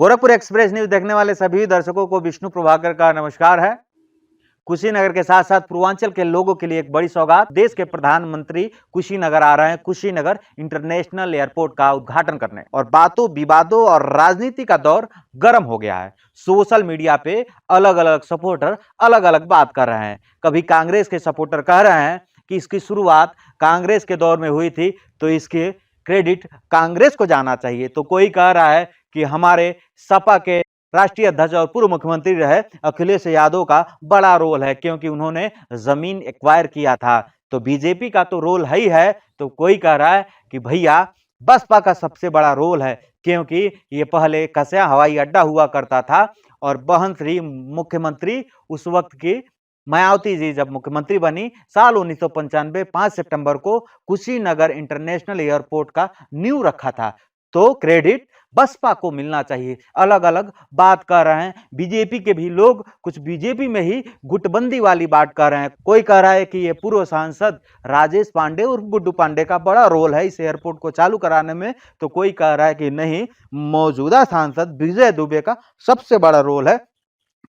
Gorakhpur express news देखने वाले सभी दर्शकों को विष्णु प्रभाकर का नमस्कार है। कुशीनगर के साथ साथ पूर्वांचल के लोगों के लिए एक बड़ी सौगात। देश के प्रधानमंत्री कुशीनगर आ रहे हैं कुशीनगर इंटरनेशनल एयरपोर्ट का उद्घाटन करने। और बातों विवादों और राजनीति का दौर गर्म हो गया है। सोशल मीडिया पे अलग अलग सपोर्टर अलग अलग बात कर रहे हैं। कभी कांग्रेस के सपोर्टर कह रहे हैं कि इसकी शुरुआत कांग्रेस के दौर में हुई थी तो इसके क्रेडिट कांग्रेस को जाना चाहिए। तो कोई कह रहा है कि हमारे सपा के राष्ट्रीय अध्यक्ष और पूर्व मुख्यमंत्री रहे अखिलेश यादव का बड़ा रोल है, क्योंकि उन्होंने जमीन एक्वायर किया था। तो बीजेपी का तो रोल ही है। तो कोई कह रहा है कि भैया बसपा का सबसे बड़ा रोल है, क्योंकि ये पहले कसया हवाई अड्डा हुआ करता था और बहन श्री मुख्यमंत्री उस वक्त की मायावती जी जब मुख्यमंत्री बनी साल 1995 5 सितंबर को कुशीनगर इंटरनेशनल एयरपोर्ट का नींव रखा था। तो क्रेडिट बसपा को मिलना चाहिए। अलग अलग बात कर रहे हैं बीजेपी के भी लोग, कुछ बीजेपी में ही गुटबंदी वाली बात कर रहे हैं। कोई कह रहा है कि ये पूर्व सांसद राजेश पांडे और गुड्डू पांडे का बड़ा रोल है इस एयरपोर्ट को चालू कराने में। तो कोई कह रहा है कि नहीं, मौजूदा सांसद विजय दुबे का सबसे बड़ा रोल है,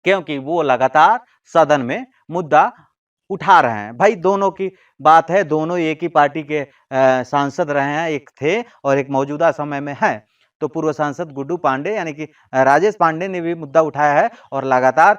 क्योंकि वो लगातार सदन में मुद्दा उठा रहे हैं। भाई दोनों की बात है, दोनों एक ही पार्टी के सांसद रहे हैं, एक थे और एक मौजूदा समय में है। तो पूर्व सांसद गुड्डू पांडे यानी कि राजेश पांडे ने भी मुद्दा उठाया है और लगातार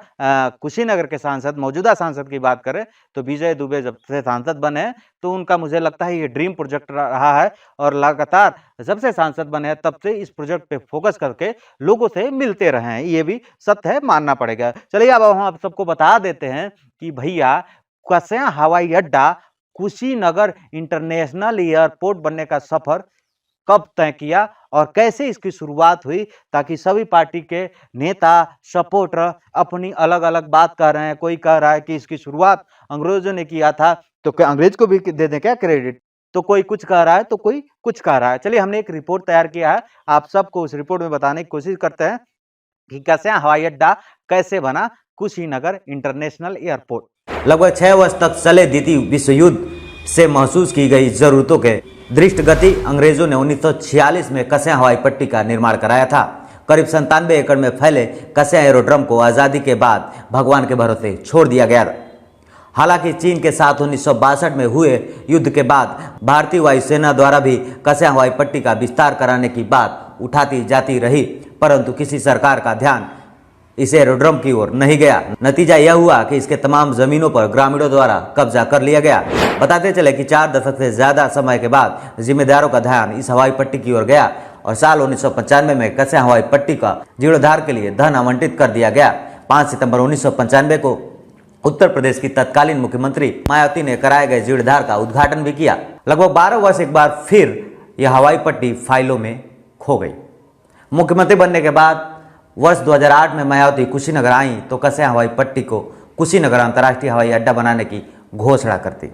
कुशीनगर के सांसद मौजूदा सांसद की बात करें तो विजय दुबे जब से सांसद बने तो उनका मुझे लगता है ये ड्रीम प्रोजेक्ट रहा है और लगातार जब से सांसद बने हैं तब से इस प्रोजेक्ट पे फोकस करके लोगों से मिलते रहे हैं। ये भी सत्य है, मानना पड़ेगा। चलिए अब हम आप सबको बता देते हैं कि भैया कसया हवाई अड्डा कुशीनगर इंटरनेशनल एयरपोर्ट बनने का सफर कब तय किया और कैसे इसकी शुरुआत हुई, ताकि सभी पार्टी के नेता सपोर्टर अपनी अलग अलग बात कर रहे हैं। कोई कह रहा है कि इसकी शुरुआत अंग्रेजों ने किया था तो क्या अंग्रेज को भी दे दें क्या क्रेडिट। तो कोई कुछ कह रहा है तो कोई कुछ कह रहा है। चलिए हमने एक रिपोर्ट तैयार किया है, आप सबको उस रिपोर्ट में बताने की कोशिश करते हैं कि कैसे हवाई अड्डा कैसे बना कुशीनगर इंटरनेशनल एयरपोर्ट। लगभग 6 वर्ष तक चले द्वितीय विश्व युद्ध से महसूस की गई जरूरतों के दृष्टिगति अंग्रेजों ने 1946 में कसया हवाई पट्टी का निर्माण कराया था। करीब 97 एकड़ में फैले कसया एरोड्रम को आज़ादी के बाद भगवान के भरोसे छोड़ दिया गया। हालांकि चीन के साथ 1962 में हुए युद्ध के बाद भारतीय वायुसेना द्वारा भी कसया हवाई पट्टी का विस्तार कराने की बात उठाती जाती रही, परंतु किसी सरकार का ध्यान इस एरोड्रम की ओर नहीं गया। नतीजा यह हुआ कि इसके तमाम जमीनों पर ग्रामीणों द्वारा कब्जा कर लिया गया। बताते चले कि 4 दशक से ज्यादा समय के बाद जिम्मेदारों का ध्यान इस हवाई पट्टी की ओर गया और साल 1995 में कसया हवाई पट्टी का जीर्णोद्धार के लिए धन आवंटित कर दिया गया। 5 सितंबर 1995 को उत्तर प्रदेश की तत्कालीन मुख्यमंत्री मायावती ने कराए गए जीर्णोद्धार का उद्घाटन भी किया। लगभग 12 वर्ष एक बार फिर यह हवाई पट्टी फाइलों में खो गई। मुख्यमंत्री बनने के बाद वर्ष 2008 में मायावती कुशीनगर आई तो कसया हवाई पट्टी को कुशीनगर अंतर्राष्ट्रीय हवाई अड्डा बनाने की घोषणा करती।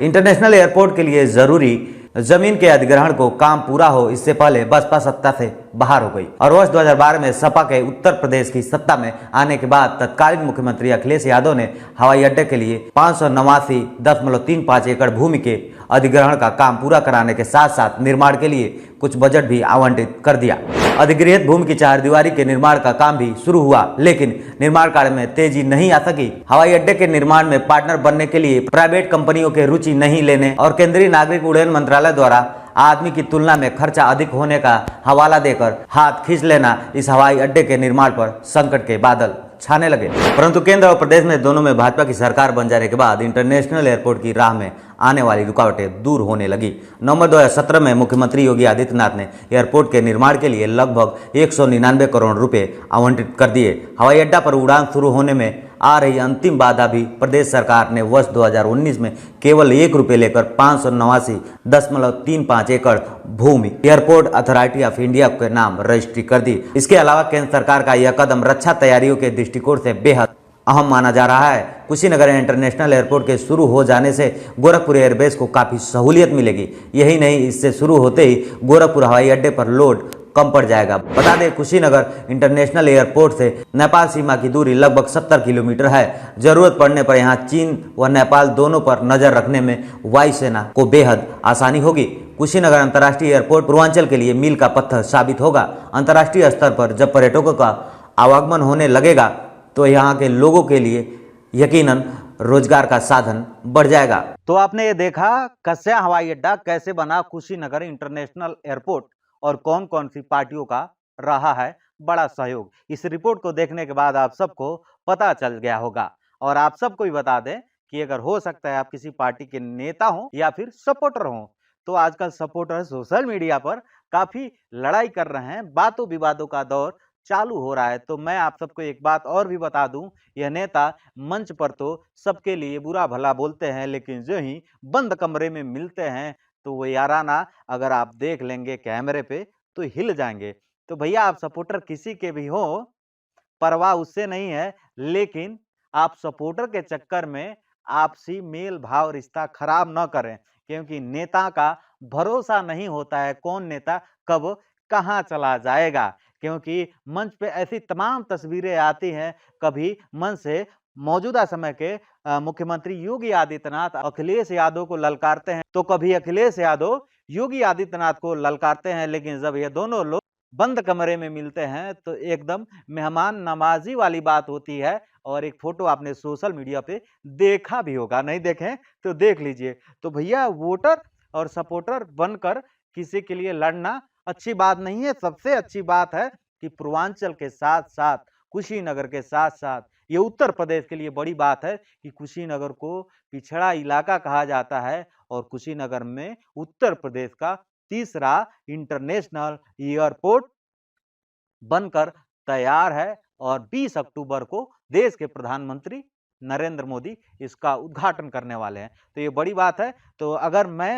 इंटरनेशनल एयरपोर्ट के लिए जरूरी जमीन के अधिग्रहण को काम पूरा हो इससे पहले बसपा सत्ता से बाहर हो गई और वर्ष 2012 में सपा के उत्तर प्रदेश की सत्ता में आने के बाद तत्कालीन मुख्यमंत्री अखिलेश यादव ने हवाई अड्डे के लिए 589.35 एकड़ भूमि के अधिग्रहण का काम पूरा कराने के साथ साथ निर्माण के लिए कुछ बजट भी आवंटित कर दिया। अधिगृहित भूमि की चारदीवारी के निर्माण का काम भी शुरू हुआ, लेकिन निर्माण कार्य में तेजी नहीं आ सकी। हवाई अड्डे के निर्माण में पार्टनर बनने के लिए प्राइवेट कंपनियों के रुचि नहीं लेने और केंद्रीय नागरिक उड्डयन मंत्रालय द्वारा आदमी की तुलना में खर्चा अधिक होने का हवाला देकर हाथ खींच लेना इस हवाई अड्डे के निर्माण पर संकट के बादल छाने लगे। परंतु केंद्र और प्रदेश में दोनों में भाजपा की सरकार बन जाने के बाद इंटरनेशनल एयरपोर्ट की राह में आने वाली रुकावटें दूर होने लगी। नवंबर 2017 में मुख्यमंत्री योगी आदित्यनाथ ने एयरपोर्ट के निर्माण के लिए लगभग 199 करोड़ रुपए आवंटित कर दिए। हवाई अड्डा पर उड़ान शुरू होने में आ रही अंतिम बाधा भी प्रदेश सरकार ने वर्ष 2019 में केवल 1 रुपये लेकर 589.35 एकड़ भूमि एयरपोर्ट अथॉरिटी ऑफ इंडिया के नाम रजिस्ट्री कर दी। इसके अलावा केंद्र सरकार का यह कदम रक्षा तैयारियों के दृष्टिकोण से बेहद अहम माना जा रहा है। कुशीनगर इंटरनेशनल एयरपोर्ट के शुरू हो जाने से गोरखपुर एयरबेस को काफ़ी सहूलियत मिलेगी। यही नहीं, इससे शुरू होते ही गोरखपुर हवाई अड्डे पर लोड कम पड़ जाएगा। बता दें कुशीनगर इंटरनेशनल एयरपोर्ट से नेपाल सीमा की दूरी लगभग 70 किलोमीटर है। जरूरत पड़ने पर यहाँ चीन व नेपाल दोनों पर नजर रखने में वायुसेना को बेहद आसानी होगी। कुशीनगर अंतर्राष्ट्रीय एयरपोर्ट पूर्वांचल के लिए मील का पत्थर साबित होगा। अंतर्राष्ट्रीय स्तर पर जब पर्यटकों का आवागमन होने लगेगा तो यहाँ के लोगों के लिए यकीनन रोजगार का साधन बढ़ जाएगा। तो आपने ये देखा कस्या हवाई अड्डा कैसे बना कुशीनगर इंटरनेशनल एयरपोर्ट और कौन कौन सी पार्टियों का रहा है बड़ा सहयोग। इस रिपोर्ट को देखने के बाद आप सबको पता चल गया होगा। और आप सबको भी बता दें कि अगर हो सकता है आप किसी पार्टी के नेता हो या फिर सपोर्टर हो, तो आजकल सपोर्टर सोशल मीडिया पर काफी लड़ाई कर रहे हैं, बातों विवादों का दौर चालू हो रहा है। तो मैं आप सबको एक बात और भी बता दूं, यह नेता मंच पर तो सबके लिए बुरा भला बोलते हैं, लेकिन जो ही बंद कमरे में मिलते हैं तो वो याराना अगर आप देख लेंगे कैमरे पे तो हिल जाएंगे। तो भैया आप सपोर्टर किसी के भी हो, परवाह उससे नहीं है, लेकिन आप सपोर्टर के चक्कर में आपसी मेल भाव रिश्ता खराब न करें, क्योंकि नेता का भरोसा नहीं होता है कौन नेता कब कहां चला जाएगा। क्योंकि मंच पे ऐसी तमाम तस्वीरें आती हैं, कभी मंच से मौजूदा समय के मुख्यमंत्री योगी आदित्यनाथ अखिलेश यादव को ललकारते हैं, तो कभी अखिलेश यादव योगी आदित्यनाथ को ललकारते हैं, लेकिन जब ये दोनों लोग बंद कमरे में मिलते हैं तो एकदम मेहमान नवाजी वाली बात होती है। और एक फोटो आपने सोशल मीडिया पे देखा भी होगा, नहीं देखें तो देख लीजिए। तो भैया वोटर और सपोर्टर बनकर किसी के लिए लड़ना अच्छी बात नहीं है। सबसे अच्छी बात है कि पूर्वांचल के साथ साथ कुशीनगर के साथ साथ ये उत्तर प्रदेश के लिए बड़ी बात है कि कुशीनगर को पिछड़ा इलाका कहा जाता है और कुशीनगर में उत्तर प्रदेश का तीसरा इंटरनेशनल एयरपोर्ट बनकर तैयार है और 20 अक्टूबर को देश के प्रधानमंत्री नरेंद्र मोदी इसका उद्घाटन करने वाले हैं। तो ये बड़ी बात है। तो अगर मैं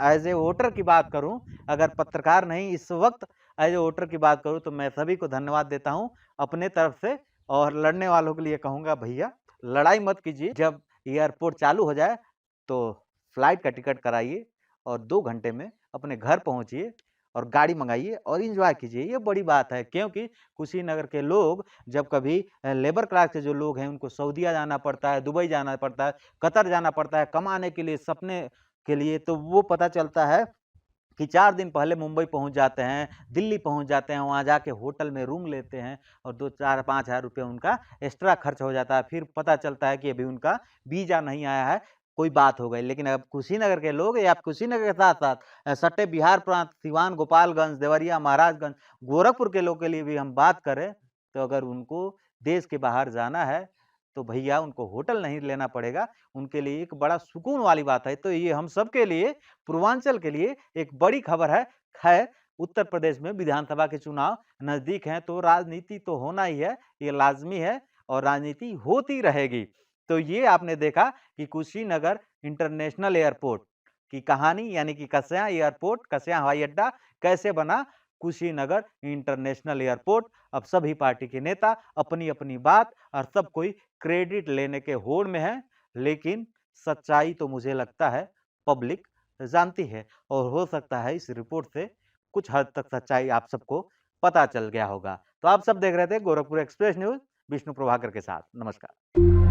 एज ए वोटर की बात करूं, अगर पत्रकार नहीं इस वक्त एज ए वोटर की बात करूं, तो मैं सभी को धन्यवाद देता हूं अपने तरफ से। और लड़ने वालों के लिए कहूंगा भैया लड़ाई मत कीजिए, जब एयरपोर्ट चालू हो जाए तो फ्लाइट का टिकट कराइए और 2 घंटे में अपने घर पहुंचिए और गाड़ी मंगाइए और एंजॉय कीजिए। ये बड़ी बात है, क्योंकि कुशीनगर के लोग जब कभी लेबर क्लास के जो लोग हैं उनको सऊदीया जाना पड़ता है, दुबई जाना पड़ता है, कतर जाना पड़ता है कमाने के लिए, सपने के लिए, तो वो पता चलता है कि 4 दिन पहले मुंबई पहुंच जाते हैं, दिल्ली पहुंच जाते हैं, वहां जाके होटल में रूम लेते हैं और 2-4-5 हज़ार रुपये उनका एक्स्ट्रा खर्च हो जाता है। फिर पता चलता है कि अभी उनका वीजा नहीं आया है, कोई बात हो गई। लेकिन अब कुशीनगर के लोग या कुशीनगर के साथ साथ सटे बिहार प्रांत, सिवान, गोपालगंज, देवरिया, महाराजगंज, गोरखपुर के लोग के लिए भी हम बात करें, तो अगर उनको देश के बाहर जाना है तो भैया उनको होटल नहीं लेना पड़ेगा, उनके लिए एक बड़ा सुकून वाली बात है। तो ये हम सब के लिए, पूर्वांचल के लिए एक बड़ी खबर है। खैर, उत्तर प्रदेश में विधानसभा के चुनाव नजदीक हैं तो राजनीति तो होना ही है, ये लाजमी है और राजनीति होती रहेगी। तो ये आपने देखा कि कुशीनगर इंटरनेशनल एयरपोर्ट की कहानी, यानी कि कस्या एयरपोर्ट, कस्या हवाई अड्डा कैसे बना कुशीनगर इंटरनेशनल एयरपोर्ट। अब सभी पार्टी के नेता अपनी अपनी बात और सब कोई क्रेडिट लेने के होड़ में है, लेकिन सच्चाई तो मुझे लगता है पब्लिक जानती है और हो सकता है इस रिपोर्ट से कुछ हद तक सच्चाई आप सबको पता चल गया होगा। तो आप सब देख रहे थे गोरखपुर एक्सप्रेस न्यूज विष्णु प्रभाकर के साथ। नमस्कार।